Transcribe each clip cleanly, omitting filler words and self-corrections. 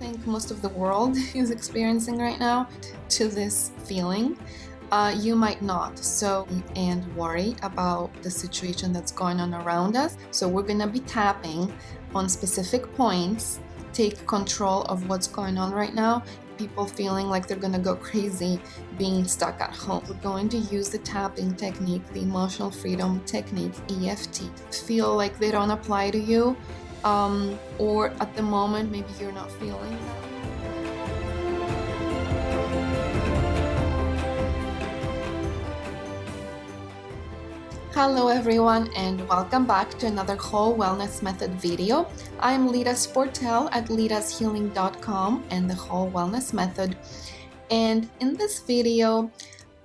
think most of the world is experiencing right now to this feeling. You might not and worry about the situation that's going on around us. So we're going to be tapping on specific points, take control of what's going on right now. People feeling like they're going to go crazy being stuck at home. We're going to use the tapping technique, the emotional freedom technique, EFT. Feel like they don't apply to you, or at the moment maybe you're not feeling that. Hello everyone, and welcome back to another Whole Wellness Method video. I'm Lida Sportel at lidashealing.com and the Whole Wellness Method. And in this video,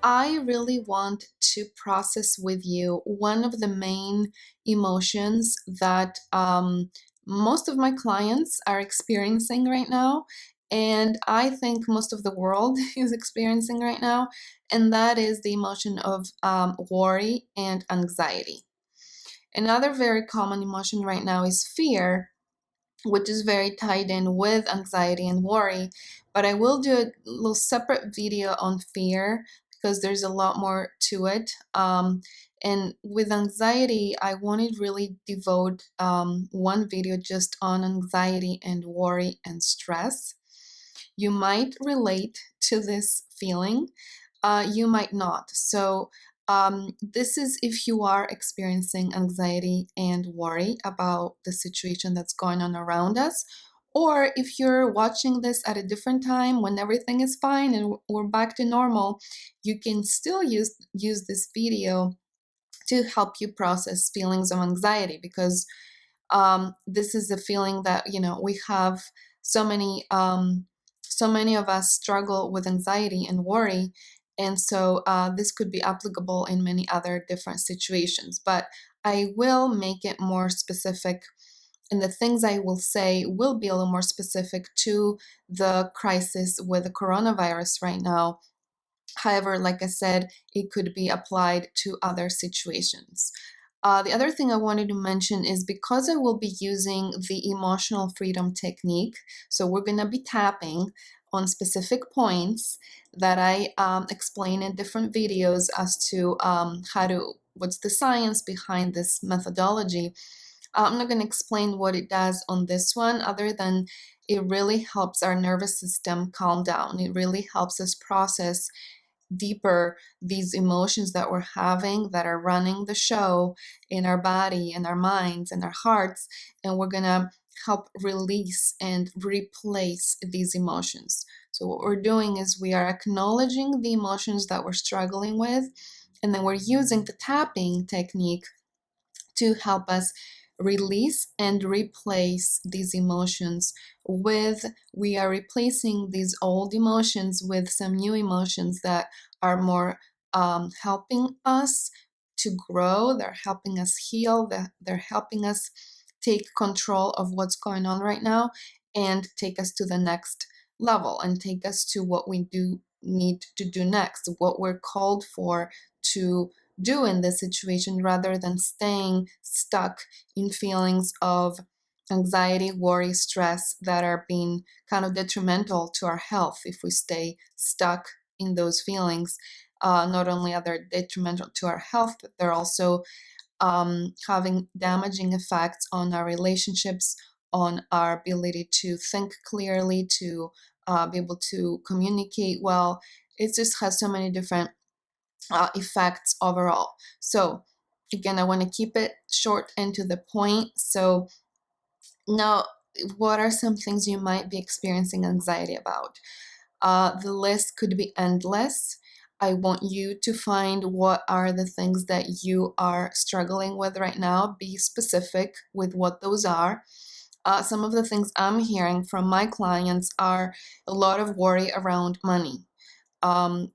I really want to process with you one of the main emotions that most of my clients are experiencing right now, and I think most of the world is experiencing right now, and that is the emotion of worry and anxiety. Another very common emotion right now is fear, which is very tied in with anxiety and worry, but I will do a little separate video on fear because there's a lot more to it. And with anxiety, I wanted to really devote one video just on anxiety and worry and stress. You might relate to this feeling, you might not. So this is if you are experiencing anxiety and worry about the situation that's going on around us, or if you're watching this at a different time when everything is fine and we're back to normal, you can still use this video to help you process feelings of anxiety, because this is a feeling that we have so many of us struggle with anxiety and worry, and so this could be applicable in many other different situations, but I will make it more specific, and the things I will say will be a little more specific to the crisis with the coronavirus right now. However, like I said, it could be applied to other situations. The other thing I wanted to mention is because I will be using the emotional freedom technique, so we're going to be tapping on specific points that I explain in different videos as to what's the science behind this methodology. I'm not going to explain what it does on this one, other than it really helps our nervous system calm down. It really helps us process deeper these emotions that we're having that are running the show in our body and our minds and our hearts, and we're gonna help release and replace these emotions. So what we're doing is we are acknowledging the emotions that we're struggling with, and then we're using the tapping technique to help us release and replace these emotions we are replacing these old emotions with some new emotions that are more helping us to grow. They're helping us heal. They're helping us take control of what's going on right now and take us to the next level and take us to what we do need to do next, what we're called for to do in this situation, rather than staying stuck in feelings of anxiety, worry, stress that are being kind of detrimental to our health. If we stay stuck in those feelings, not only are they detrimental to our health, but they're also having damaging effects on our relationships, on our ability to think clearly, to be able to communicate well. It just has so many different effects overall. So again, I want to keep it short and to the point. So now, what are some things you might be experiencing anxiety about? The list could be endless. I want you to find what are the things that you are struggling with right now. Be specific with what those are. Some of the things I'm hearing from my clients are a lot of worry around money. A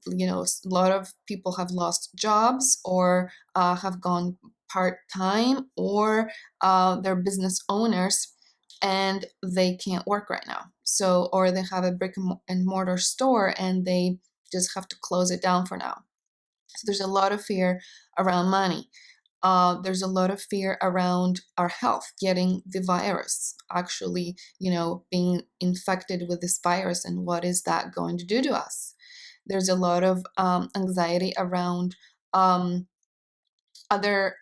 lot of people have lost jobs or have gone part-time, or they're business owners and they can't work right now. So, or they have a brick and mortar store and they just have to close it down for now. So there's a lot of fear around money. There's a lot of fear around our health, getting the virus, actually, being infected with this virus, and what is that going to do to us? There's a lot of anxiety around other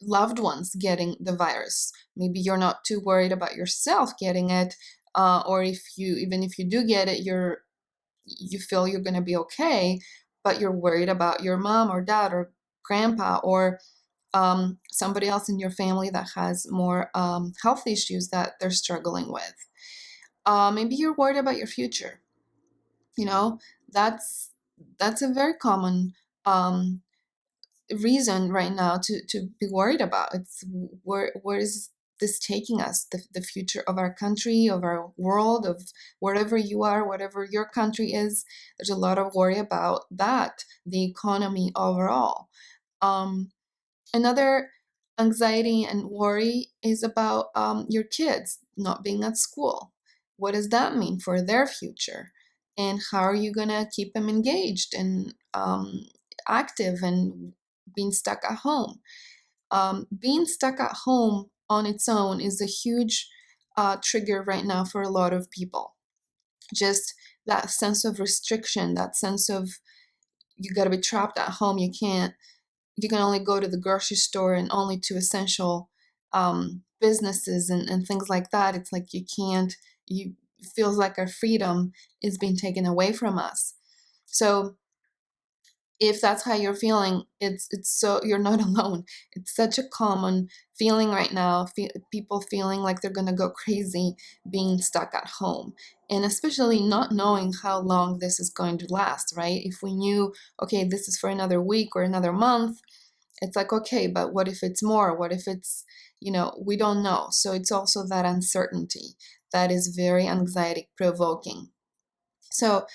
loved ones getting the virus. Maybe you're not too worried about yourself getting it, or even if you do get it, you feel you're going to be okay, but you're worried about your mom or dad or grandpa or somebody else in your family that has more health issues that they're struggling with. Maybe you're worried about your future. You know, that's a very common um, reason right now to be worried about. It's where is this taking us? The future of our country, of our world, of wherever you are, whatever your country is. There's a lot of worry about that. The economy overall. Um, Another anxiety and worry is about your kids not being at school. What does that mean for their future? And how are you going to keep them engaged and active and being stuck at home? Being stuck at home on its own is a huge trigger right now for a lot of people. Just that sense of restriction, that sense of you got to be trapped at home. You can only go to the grocery store and only to essential businesses and things like that. It's like you feels like our freedom is being taken away from us. So if that's how you're feeling, it's so you're not alone. It's such a common feeling right now. People feeling like they're gonna go crazy being stuck at home, and especially not knowing how long this is going to last. Right? If we knew, okay, this is for another week or another month, it's like, okay, but what if it's more? What if it's, we don't know. So it's also that uncertainty that is very anxiety provoking. So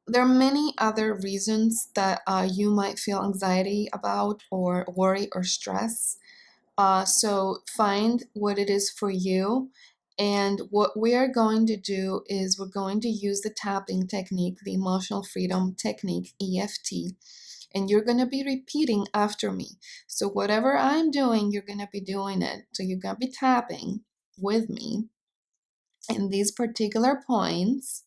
there are many other reasons that you might feel anxiety about or worry or stress. So find what it is for you. And what we are going to do is we're going to use the tapping technique, the emotional freedom technique, EFT, and you're going to be repeating after me. So whatever I'm doing, you're going to be doing it. So you're going to be tapping with me in these particular points.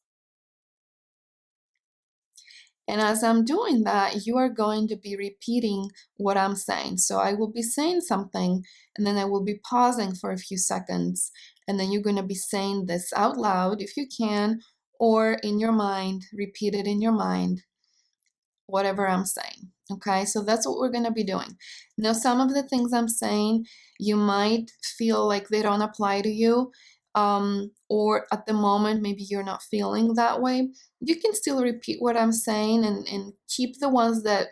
And as I'm doing that, you are going to be repeating what I'm saying. So I will be saying something, and then I will be pausing for a few seconds. And then you're going to be saying this out loud if you can, or in your mind, repeat it in your mind, whatever I'm saying. Okay, so that's what we're going to be doing. Now, some of the things I'm saying, you might feel like they don't apply to you, or at the moment, maybe you're not feeling that way. You can still repeat what I'm saying and keep the ones that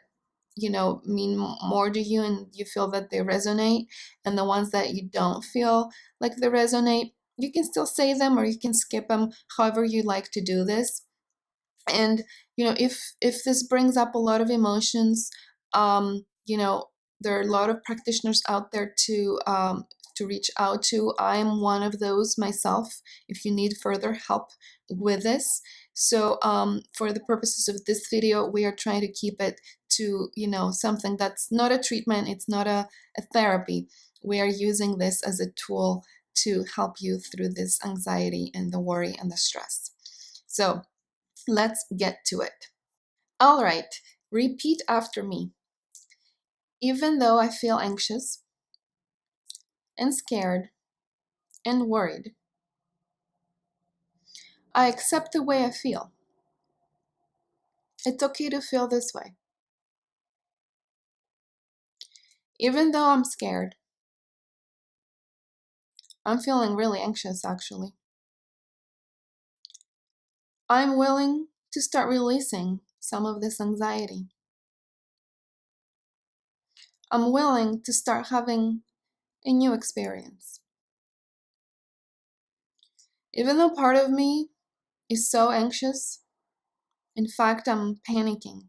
mean more to you and you feel that they resonate, and the ones that you don't feel like they resonate, you can still say them or you can skip them, however you like to do this. And if this brings up a lot of emotions, there are a lot of practitioners out there to reach out to. I'm one of those myself if you need further help with this. So for the purposes of this video, we are trying to keep it to something that's not a treatment, it's not a therapy. We are using this as a tool to help you through this anxiety and the worry and the stress. So let's get to it. All right, repeat after me. Even though I feel anxious and scared and worried, I accept the way I feel. It's okay to feel this way. Even though I'm scared, I'm feeling really anxious actually. I'm willing to start releasing some of this anxiety. I'm willing to start having a new experience. Even though part of me is so anxious, in fact, I'm panicking.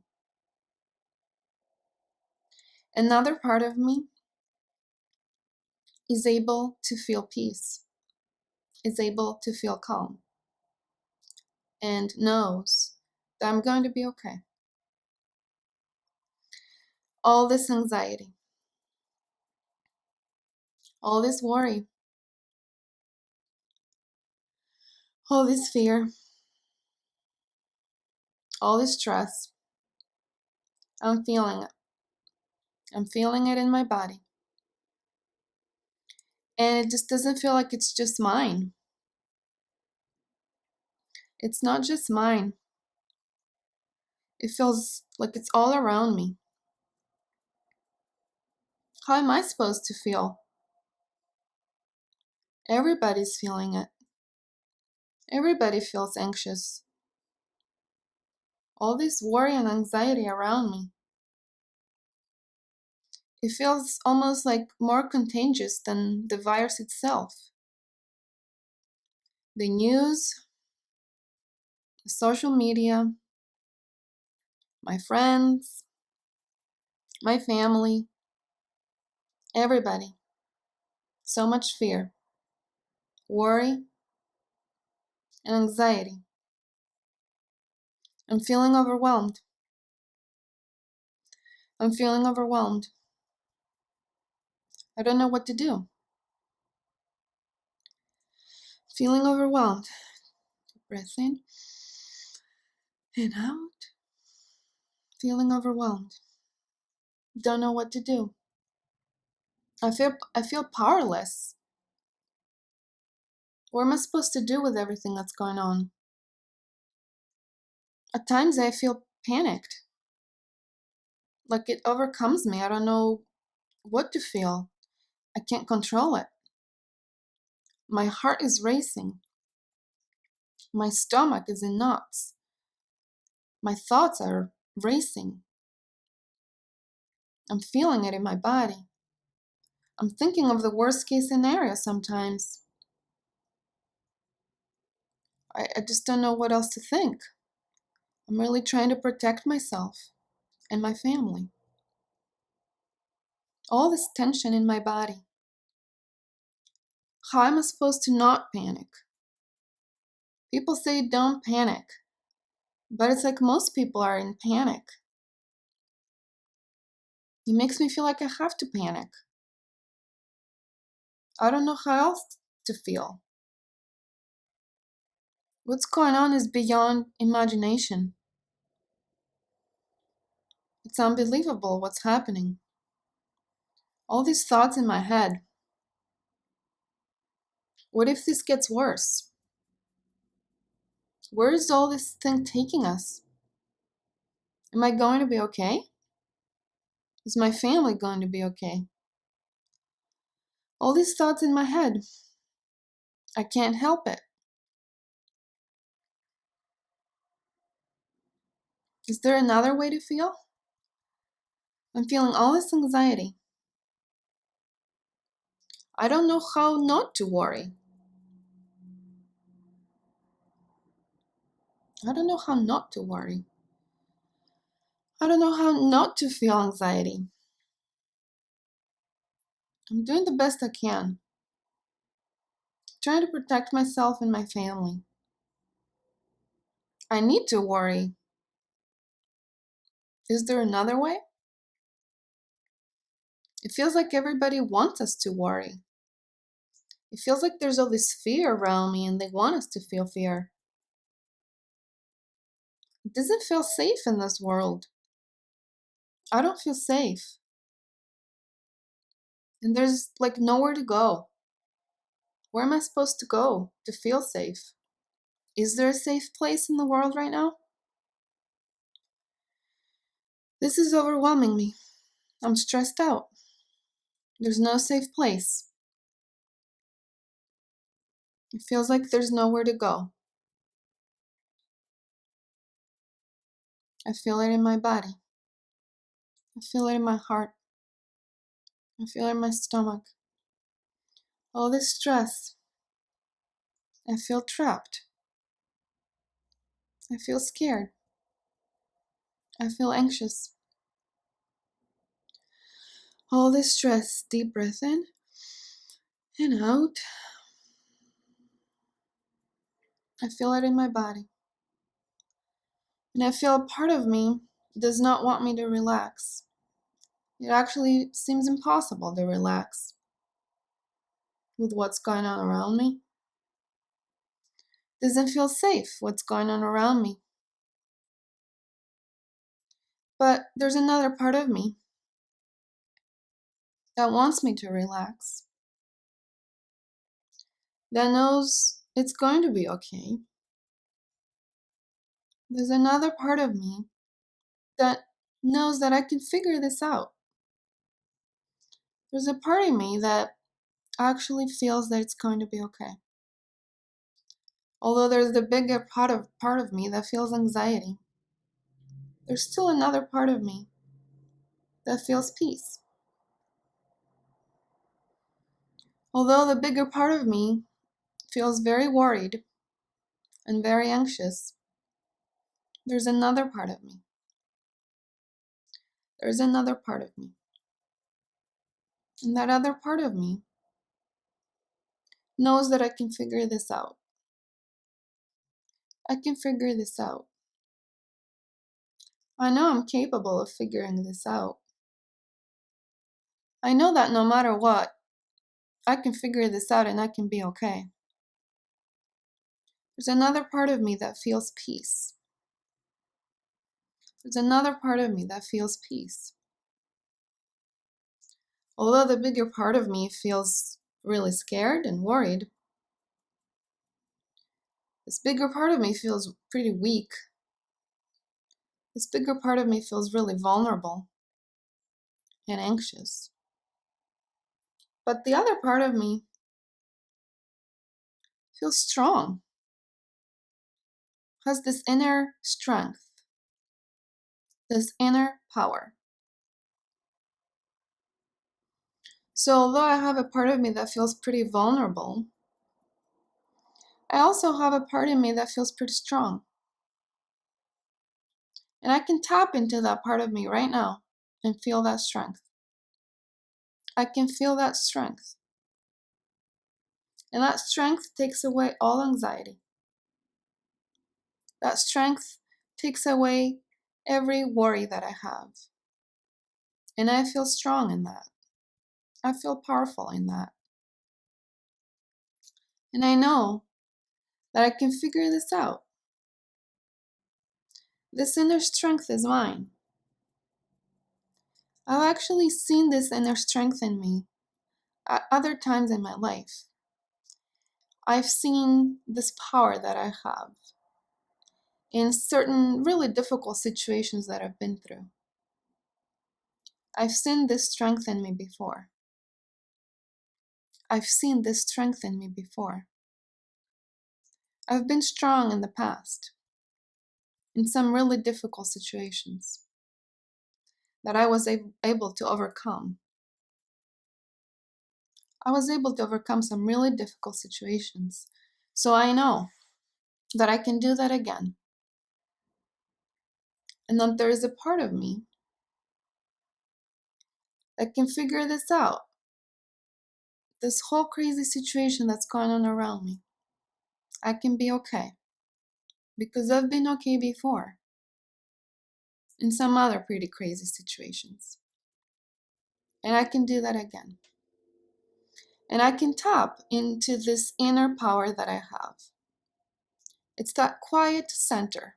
Another part of me is able to feel peace, is able to feel calm, and knows that I'm going to be okay. All this anxiety, all this worry, all this fear, all this stress. I'm feeling it. I'm feeling it in my body. And it just doesn't feel like it's just mine. It's not just mine. It feels like it's all around me. How am I supposed to feel? Everybody's feeling it. Everybody feels anxious. All this worry and anxiety around me. It feels almost like more contagious than the virus itself. The news, the social media, my friends, my family, everybody. So much fear, worry, and anxiety. I'm feeling overwhelmed. I'm feeling overwhelmed. I don't know what to do. Feeling overwhelmed. Breath in and out. Feeling overwhelmed. Don't know what to do. I feel powerless. What am I supposed to do with everything that's going on? At times I feel panicked. Like it overcomes me. I don't know what to feel. I can't control it. My heart is racing. My stomach is in knots. My thoughts are racing. I'm feeling it in my body. I'm thinking of the worst case scenario sometimes. I just don't know what else to think. I'm really trying to protect myself and my family. All this tension in my body. How am I supposed to not panic? People say don't panic, but it's like most people are in panic. It makes me feel like I have to panic. I don't know how else to feel. What's going on is beyond imagination. It's unbelievable what's happening. All these thoughts in my head. What if this gets worse? Where is all this thing taking us? Am I going to be okay? Is my family going to be okay? All these thoughts in my head. I can't help it. Is there another way to feel? I'm feeling all this anxiety. I don't know how not to worry. I don't know how not to worry. I don't know how not to feel anxiety. I'm doing the best I can. Trying to protect myself and my family. I need to worry. Is there another way? It feels like everybody wants us to worry. It feels like there's all this fear around me and they want us to feel fear. It doesn't feel safe in this world. I don't feel safe. And there's like nowhere to go. Where am I supposed to go to feel safe? Is there a safe place in the world right now? This is overwhelming me. I'm stressed out. There's no safe place. It feels like there's nowhere to go. I feel it in my body. I feel it in my heart. I feel it in my stomach. All this stress. I feel trapped. I feel scared. I feel anxious. All this stress. Deep breath in and out. I feel it in my body. And I feel a part of me does not want me to relax. It actually seems impossible to relax. with what's going on around me. Doesn't feel safe what's going on around me. But there's another part of me that wants me to relax, that knows it's going to be okay. There's another part of me that knows that I can figure this out. There's a part of me that actually feels that it's going to be okay. Although there's the bigger part of me that feels anxiety, there's still another part of me that feels peace. Although the bigger part of me feels very worried and very anxious, there's another part of me. There's another part of me. And that other part of me knows that I can figure this out. I can figure this out. I know I'm capable of figuring this out. I know that no matter what, I can figure this out and I can be okay. There's another part of me that feels peace. There's another part of me that feels peace. Although the bigger part of me feels really scared and worried, this bigger part of me feels pretty weak. This bigger part of me feels really vulnerable and anxious. But the other part of me feels strong, has this inner strength, this inner power. So although I have a part of me that feels pretty vulnerable, I also have a part of me that feels pretty strong. And I can tap into that part of me right now and feel that strength. I can feel that strength. And that strength takes away all anxiety. That strength takes away every worry that I have. And I feel strong in that. I feel powerful in that. And I know that I can figure this out. This inner strength is mine. I've actually seen this inner strength in me at other times in my life. I've seen this power that I have in certain really difficult situations that I've been through. I've seen this strength in me before. I've seen this strength in me before. I've been strong in the past, in some really difficult situations that I was able to overcome. I was able to overcome some really difficult situations. So I know that I can do that again. And that there is a part of me that can figure this out. This whole crazy situation that's going on around me. I can be okay. Because I've been okay before. In some other pretty crazy situations. And I can do that again. And I can tap into this inner power that I have. It's that quiet center.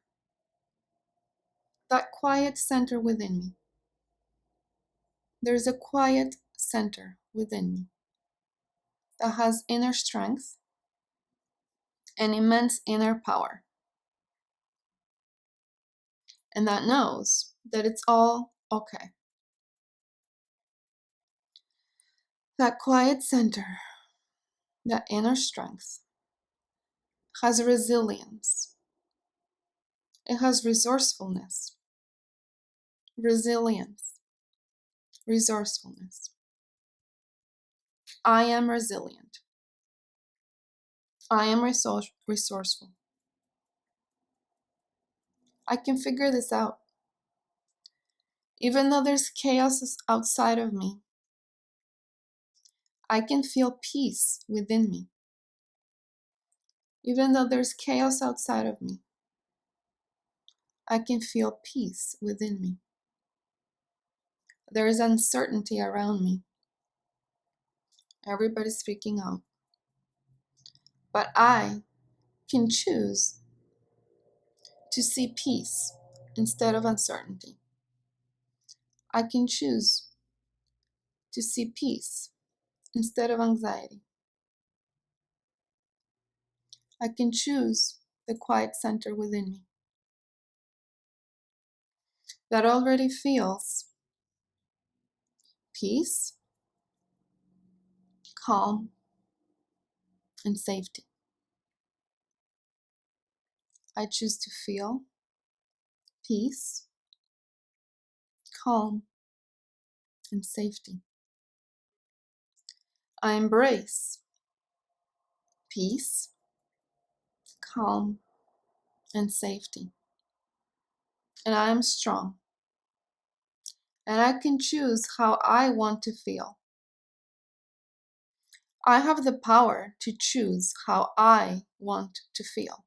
That quiet center within me. There's a quiet center within me that has inner strength and immense inner power. And that knows that it's all okay. That quiet center, that inner strength, has resilience. It has resourcefulness, resilience, resourcefulness. I am resilient. I am resourceful. I can figure this out. Even though there's chaos outside of me, I can feel peace within me. Even though there's chaos outside of me, I can feel peace within me. There is uncertainty around me. Everybody's freaking out. but I can choose to see peace instead of uncertainty. I can choose to see peace instead of anxiety. I can choose the quiet center within me that already feels peace, calm, and safety. I choose to feel peace, calm, and safety. I embrace peace, calm, and safety. And I am strong. And I can choose how I want to feel. I have the power to choose how I want to feel.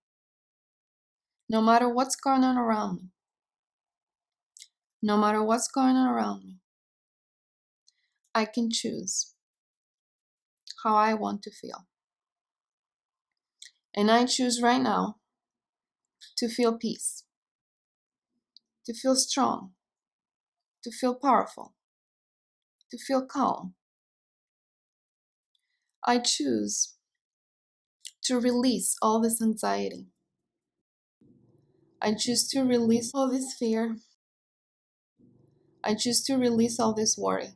No matter what's going on around me. No matter what's going on around me. I can choose how I want to feel. And I choose right now to feel peace, to feel strong, to feel powerful, to feel calm. I choose to release all this anxiety. I choose to release all this fear. I choose to release all this worry.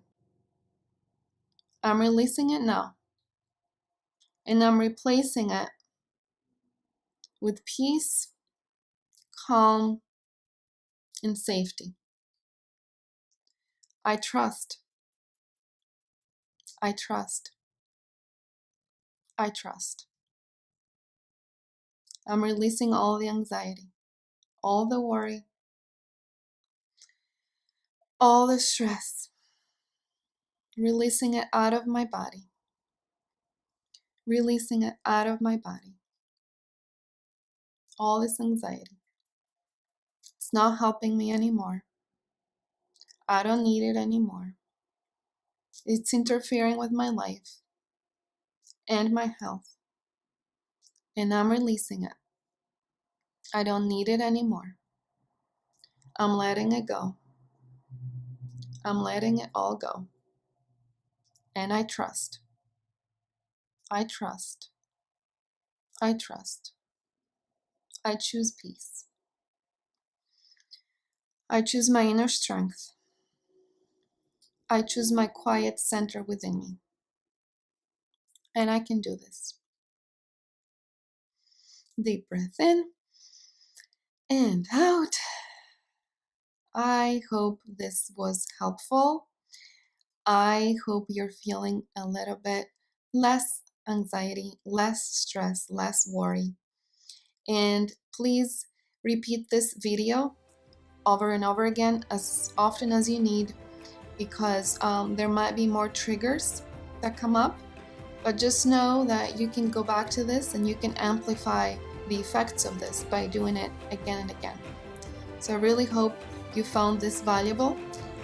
I'm releasing it now. And I'm replacing it with peace, calm, and safety. I trust. I trust. I trust. I'm releasing all the anxiety, all the worry, all the stress, releasing it out of my body, releasing it out of my body. All this anxiety. It's not helping me anymore. I don't need it anymore. It's interfering with my life and my health. And I'm releasing it. I don't need it anymore. I'm letting it go. I'm letting it all go. And I trust. I trust. I trust. I choose peace. I choose my inner strength. I choose my quiet center within me. And I can do this. Deep breath in and out. I hope this was helpful. I hope you're feeling a little bit less anxiety, less stress, less worry. And please repeat this video over and over again as often as you need, because there might be more triggers that come up. But just know that you can go back to this and you can amplify the effects of this by doing it again and again. So I really hope you found this valuable,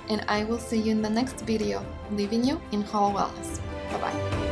and I will see you in the next video, leaving you in whole wellness. Bye-bye.